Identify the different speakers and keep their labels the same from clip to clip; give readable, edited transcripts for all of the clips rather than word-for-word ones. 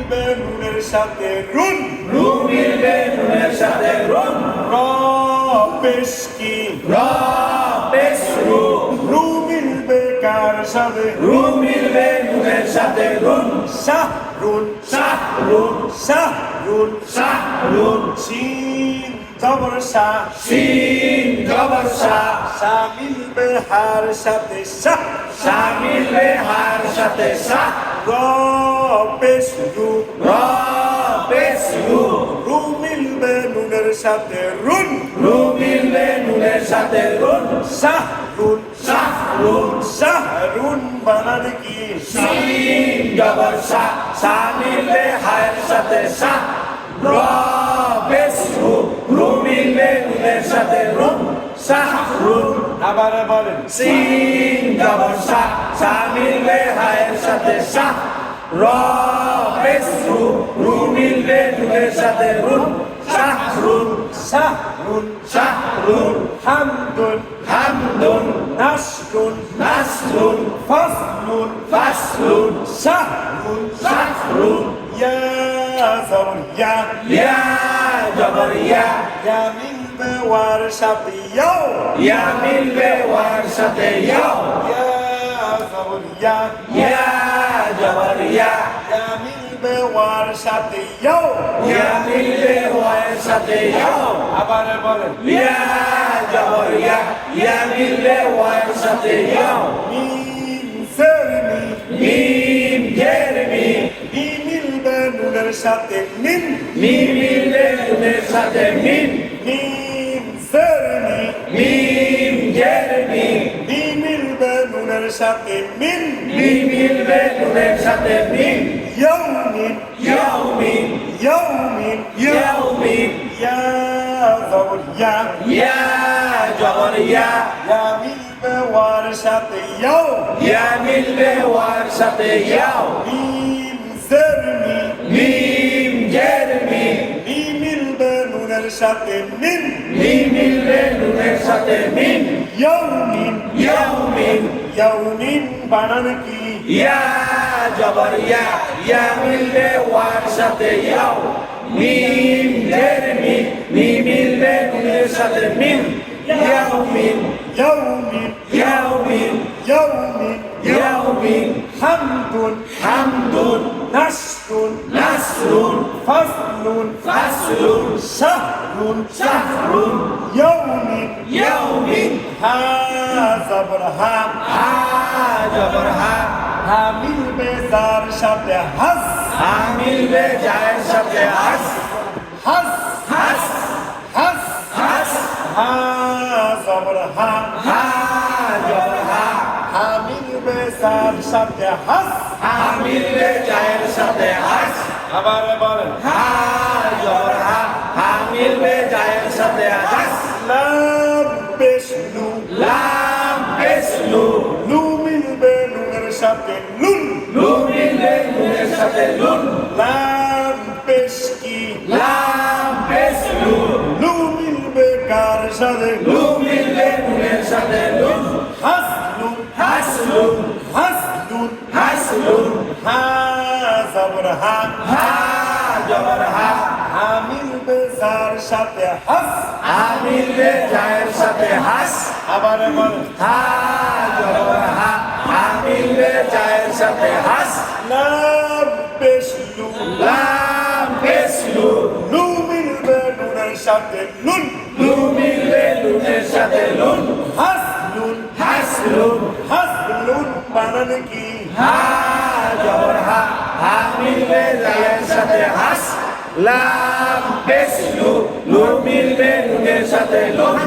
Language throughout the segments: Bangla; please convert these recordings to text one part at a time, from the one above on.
Speaker 1: মিলবে নুনের সাথে রুন
Speaker 2: রু মিলবে নুনের সাথে রুন
Speaker 1: র পেশ কি
Speaker 2: র পেশ রু
Speaker 1: রু মিলবে কার সাথে
Speaker 2: রু মিলবে নুনের সাথে রুন
Speaker 1: শাহ রুন
Speaker 2: শাহ রুন
Speaker 1: শাহ রুন
Speaker 2: শাহ রুন
Speaker 1: শিন জবর শাহ
Speaker 2: শিন জবর শাহ
Speaker 1: শাহ মিলবে হার সাথে শাহ
Speaker 2: শাহ মিলবে হার সাথে শাহ
Speaker 1: র পেশ রু
Speaker 2: র পেশ রু
Speaker 1: রু মিলবে নুনের সাথে রুন
Speaker 2: রু মিলবে নুনের সাথে রুন
Speaker 1: শাহ রুন
Speaker 2: শাহ রুন
Speaker 1: শাহ রুন বানান কি
Speaker 2: শিন জবর শাহ শাহ মিলবে হায়ের সাথে শাহ র পেশ রু রু মিলবে নুনের সাথে রুন শাহ রুন
Speaker 1: আবার বলেন
Speaker 2: সিন জবর শাহ শাহ মিলবে হায়ের সাথে শাহ র পেশ রু রু মিলবে নুনের সাথে রুন শাহ রুন
Speaker 1: শাহ রুন
Speaker 2: শাহ রুন
Speaker 1: হামদুন
Speaker 2: হামদুন
Speaker 1: নাসরুন
Speaker 2: নাসরুন
Speaker 1: ফাসলুন
Speaker 2: ফাসলুন
Speaker 1: শাহরুন
Speaker 2: শাহরুন
Speaker 1: ইয়া জবর ইয়া
Speaker 2: ইয়া জবর ইয়া
Speaker 1: ইয়া মিলবে ওয়ার সাথে ইয়াও
Speaker 2: ইয়া মিলবে ওয়ার সাথে ইয়াও
Speaker 1: ইয়া জবর ইয়া
Speaker 2: ইয়া জবর ইয়া
Speaker 1: ইয়া মিলবে ওয়ার সাথে ইয়াও
Speaker 2: ইয়া মিলবে ওয়ার সাথে ইয়াও
Speaker 1: আবার বলেন
Speaker 2: ইয়া জবর ইয়া ইয়া মিলবে ওয়ার সাথে ইয়াও
Speaker 1: মিম সেরমি
Speaker 2: মিম জের মি
Speaker 1: মি মিলবে নুনের সাথে মিন
Speaker 2: মি মিলবে নুনের সাথে মিম
Speaker 1: মিম সেরমি
Speaker 2: মিম জের মি
Speaker 1: মি মিলবে নুনের সাথে মিন
Speaker 2: মি মিলবে নুনের সাথে মিম
Speaker 1: ইয়াউমিন
Speaker 2: ইয়াউমিন
Speaker 1: ইয়াউমিন
Speaker 2: ইয়াউমিন
Speaker 1: ইয়া জবর ইয়া
Speaker 2: ইয়া জবর ইয়া
Speaker 1: ইয়া মিলবে ওয়ার সাথে ইয়াও
Speaker 2: ইয়া মিলবে ওয়ার সাথে ইয়াও
Speaker 1: মিম সেরমি
Speaker 2: মিম জের মি
Speaker 1: মি মিলবে নুনের সাথে মিন
Speaker 2: মি মিলবে নুনের সাথে মিম
Speaker 1: ইয়াউমিন
Speaker 2: ইয়াউমিন
Speaker 1: ইয়াউমিন বানান কি
Speaker 2: ইয়া জবর ইয়া মিলবে ওয়ার সাথে ইয়াও মিম জের মি মি মিলবে নুনের সাথে মিম ইয়াউমিন
Speaker 1: ইয়াউমিন
Speaker 2: ইয়াউমিন
Speaker 1: ইয়াউমিন
Speaker 2: ইয়াউমিন
Speaker 1: হামদুন
Speaker 2: হামদুন
Speaker 1: নাসরুন
Speaker 2: নাসরুন
Speaker 1: ফাসলুন
Speaker 2: ফাসলুন
Speaker 1: শাহরুন
Speaker 2: শাহরুন
Speaker 1: ইয়াউমিন
Speaker 2: ইয়াউমিন
Speaker 1: হা জবর হা
Speaker 2: হা জবর হা
Speaker 1: হা মিলবে যার সাথে হাস
Speaker 2: হা মিলবে জায়ের সাথে হাস
Speaker 1: হাস
Speaker 2: হাস
Speaker 1: হাস
Speaker 2: হাস
Speaker 1: হা জবর হা
Speaker 2: হা জবর হা
Speaker 1: হা মিলবে যার সাথে হাস
Speaker 2: হা মিলবে জায়ের সাথে হাস
Speaker 1: আবার বলেন
Speaker 2: হা জবর হা হা মিলবে জায়ের সাথে হাস
Speaker 1: লাম পেশ লু
Speaker 2: লাম পেশ লু
Speaker 1: লু মিলবে নুনের সাথে লুন
Speaker 2: লু মিলবে নুনের সাথে লুন
Speaker 1: লাম পেশ কি
Speaker 2: লাম পেশ লু
Speaker 1: লু মিলবে কার সাথে
Speaker 2: লু মিলবে নুনের সাথে লুন
Speaker 1: হাসলুন
Speaker 2: হাসলুন
Speaker 1: হাসলুন
Speaker 2: হাসলুন
Speaker 1: হা জবর হা
Speaker 2: হা জবর হা
Speaker 1: হা মিলবে যার সাথে হাস
Speaker 2: হা মিলবে জায়ের সাথে হাস
Speaker 1: আবার বলেন
Speaker 2: হা জবর হা হা মিলবে জায়ের সাথে হাস
Speaker 1: লাম পেশ লু
Speaker 2: লাম পেশ লু
Speaker 1: লু মিলবে নুনের সাথে লুন
Speaker 2: লু মিলবে নুনের সাথে লুন
Speaker 1: হাসলুন
Speaker 2: হাসলুন
Speaker 1: হাসলুন বানান কি
Speaker 2: হা জবর হা হা মিলবে জায়ের সাথে হাস লাম পেশ লু লু মিলবে নুনের সাথে লুন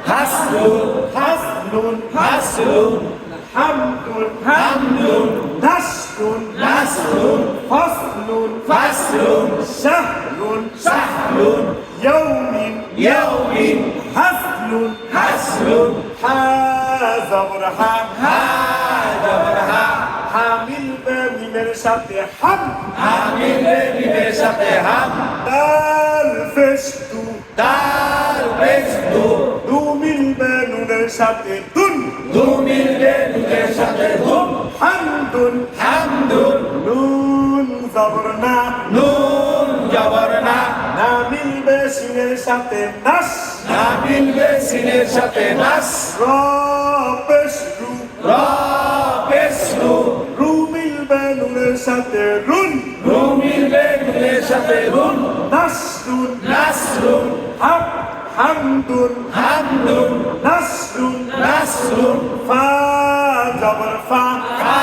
Speaker 2: হাসলুন
Speaker 1: হাসলুন
Speaker 2: হাসলুন
Speaker 1: হামদুন
Speaker 2: হামদুন
Speaker 1: নাসরুন
Speaker 2: নাসরুন
Speaker 1: ফাসলুন
Speaker 2: ফাসলুন
Speaker 1: শাহরুন
Speaker 2: শাহরুন
Speaker 1: ইয়াউমিন
Speaker 2: ইয়াউমিন
Speaker 1: হাসলুন
Speaker 2: হাসলুন
Speaker 1: হা জবর হা
Speaker 2: হা জবর হা
Speaker 1: হা মিলবে মিমের সাথে হাম
Speaker 2: হা মিলবে মিমের সাথে হাম
Speaker 1: দাল ফেস্তু
Speaker 2: দাল পেশ দু
Speaker 1: দু মিলবে নুনের সাথে দুন
Speaker 2: দু মিলবে নুনের সাথে ধুম
Speaker 1: হামদুন
Speaker 2: হামদুন
Speaker 1: নুন জবর না
Speaker 2: নুন জবর না
Speaker 1: না মিলবে সিনের সাথে নাস
Speaker 2: না মিলবে সিনের সাথে নাস
Speaker 1: র পেশ রু
Speaker 2: র পেশ রু
Speaker 1: রু মিলবে নুনের সাথে রুন
Speaker 2: রু মিলবে নুনের সাথে রুন
Speaker 1: নাসরুন
Speaker 2: নাসরুন
Speaker 1: হাম হামদুন
Speaker 2: হামদুন
Speaker 1: নাসরুন
Speaker 2: নাসরুন
Speaker 1: ফা জবর ফা
Speaker 2: ফা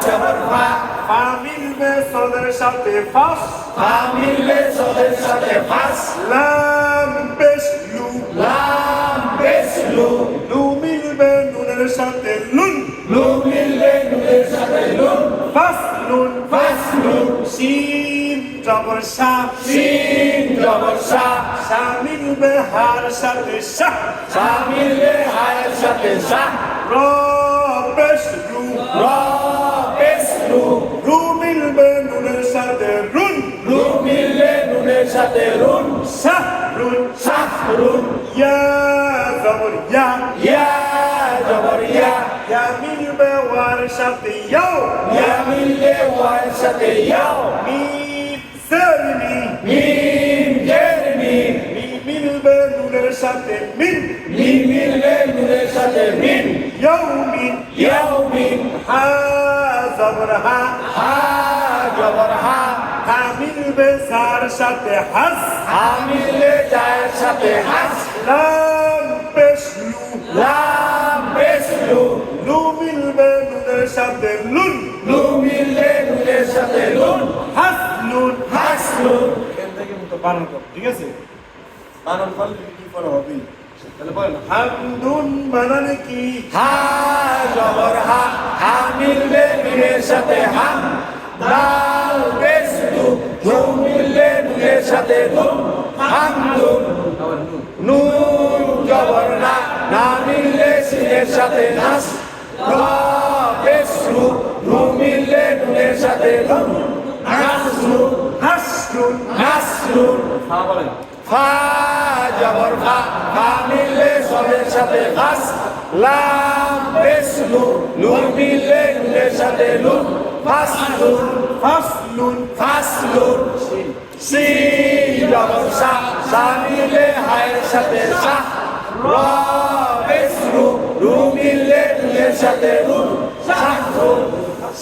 Speaker 2: জবর ফা
Speaker 1: ফা মিলবে সদের সাথে ফাস
Speaker 2: ফা মিলবে সদের সাথে ফাস
Speaker 1: লাম পেশ লু
Speaker 2: লাম পেশ লু
Speaker 1: লু মিলবে নুনের সাথে লুন
Speaker 2: লু মিলবে নুনের সাথে লুন
Speaker 1: ফাসলুন
Speaker 2: ফাসলুন
Speaker 1: সিন জবর সা
Speaker 2: সিন জবর সা
Speaker 1: সা মিলবে হার সাথে শাহ
Speaker 2: সা মিলবে হায়ের সাথে সা
Speaker 1: র পেশ রু
Speaker 2: র পেশ লু
Speaker 1: রু মিলবে নুনের সাথে রুন
Speaker 2: রু মিলবে নুনের সাথে রুন
Speaker 1: শাহরুন
Speaker 2: সাহরুন
Speaker 1: ইয়া জবর ইয়া
Speaker 2: ইয়া জবর ইয়া
Speaker 1: ইয়া মিলবে ওয়ার সাথে ইয়াও
Speaker 2: ইয়া মিলবে ওয়ার সাথে ইয়াও
Speaker 1: মিম সেরনি
Speaker 2: মিম জের মিম
Speaker 1: মি মিলবে নুনের সাথে মিন
Speaker 2: মি মিলবে নুনের সাথে মিন
Speaker 1: ইয়াউমিন
Speaker 2: ইয়াউমিন
Speaker 1: হা জবর হা
Speaker 2: হা জবর হা
Speaker 1: হা মিলবে জার সাথে হাস
Speaker 2: হা মিলবে জায়ের সাথে হাস
Speaker 1: লাম পেশ লু
Speaker 2: লাম পেশ লু
Speaker 1: লু মিলবে নুনের সাথে লুন
Speaker 2: লু মিলবে নুনের সাথে লুন
Speaker 1: হাসলুন
Speaker 2: হাসলুন
Speaker 1: এখান থেকে মতো বানান কর ঠিক আছে বানান করলে কি করে হবে তাহলে বলেন হামদুন বানানে কি
Speaker 2: হা জবর হা হা মিলবে নুনের সাথে হাম দাল পেশ লু লু মিলবে নুনের সাথে লুন হামদুন নুন জবর না না মিললে সিনের সাথে নাস র পেশ লু লু মিললে নুনের সাথে লুন নাসরুন
Speaker 1: হাসলুন
Speaker 2: নাসরুন
Speaker 1: হ্যাঁ বলেন
Speaker 2: ফা জবর ফা ফা মিললে সবের সাথে ফাস লাম পেশ লু লু মিললে নুনের সাথে লুন ফাসলুন
Speaker 1: ফাসলুন
Speaker 2: ফাসলুন সিন জবর সা সা মিললে হায়ের সাথে সা র পেশ লু লু মিললে নুনের সাথে লুন সাহরুন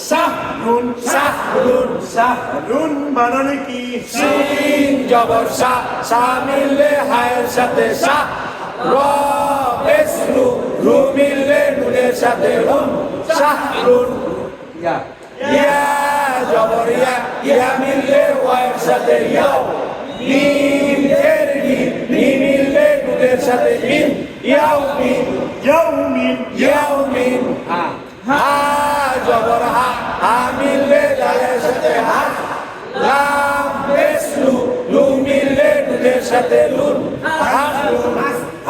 Speaker 1: শাহরুন
Speaker 2: সাহরুন
Speaker 1: শাহরুন বানানে কি
Speaker 2: সিন জবর সা সা মিললে হায়ের সাথে সা র পেশ লু লু মিললে নুনের সাথে লুন সাহরুন ইয়া জবর ইয়া ইয়া মিললে ওয়ায়ের সাথে ইয়াও মিম জের মিম মি মিললে নুনের সাথে মিম ইয়াউমিন
Speaker 1: ইয়াউমিন
Speaker 2: ইয়াউমিন হা জবর হা হা মিললে জায়ের সাথে হা লাম পেশ লু লু মিললে নুনের সাথে লুন হাসলুন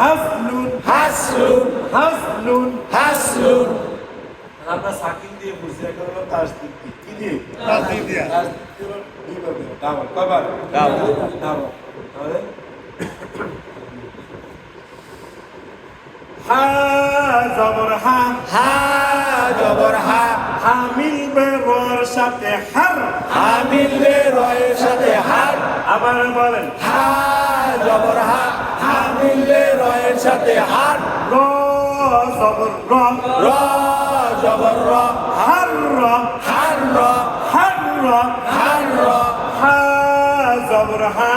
Speaker 1: হাসলুন
Speaker 2: হাসলুন
Speaker 1: হাসলুন
Speaker 2: হাসলুন
Speaker 1: আমরা সাকিন দিয়ে বুঝি এখন হলো তাসদিদ দিয়ে। কি দিয়ে তাসদিদ দিয়া তাসদিদ হলো দুইবার দিয়ে ডাবল কয়বার ডাবল ডাবল তাহলে হা জবর হা
Speaker 2: হা জবর হা
Speaker 1: হা মিলবে রর সাথে হার
Speaker 2: হা মিললে রয়ের সাথে হার
Speaker 1: আবার বলেন
Speaker 2: হা জবর হা হা মিললে রয়ের সাথে হার
Speaker 1: র জবর র
Speaker 2: র জবর র
Speaker 1: হার র
Speaker 2: হার র
Speaker 1: হার র
Speaker 2: হার র
Speaker 1: হা জবর হা